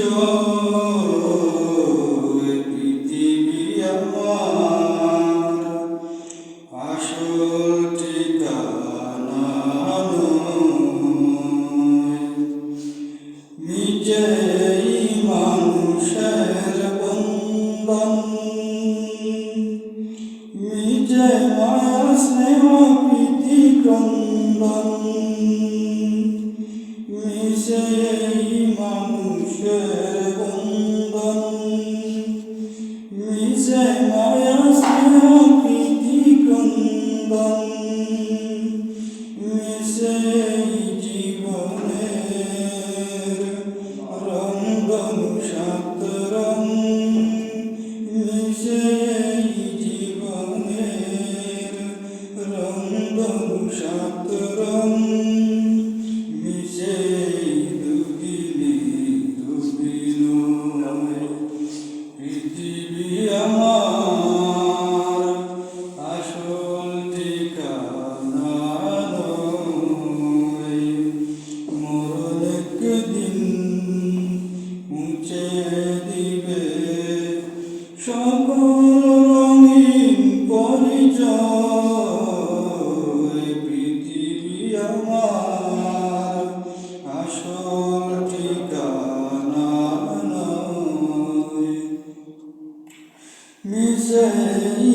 পরিচয় পৃথিবী আমার আসল ঠিকানা নয়। নিজেই মানুষের বন্ধন, নিজে মায়া স্নেহ প্রীতি ক্রন্দন, মিশেই মানুষের বন্ধন, মিশে মায়া স্নেহ প্রীতি ক্রন্দন, মিশেই জীবনের রঙ্গন সাত রং, মিশেই জীবনের রঙ্গন সাত রং, মিশেই দুদিনে দুদিনয় পৃথিবী আমার আসল ঠিকানা নয়। মরণ একদিন মুছে দিবে সকল রঙিন পরিচয় পৃথিবী আমার আসল ঠিকানা নয়। মিশেই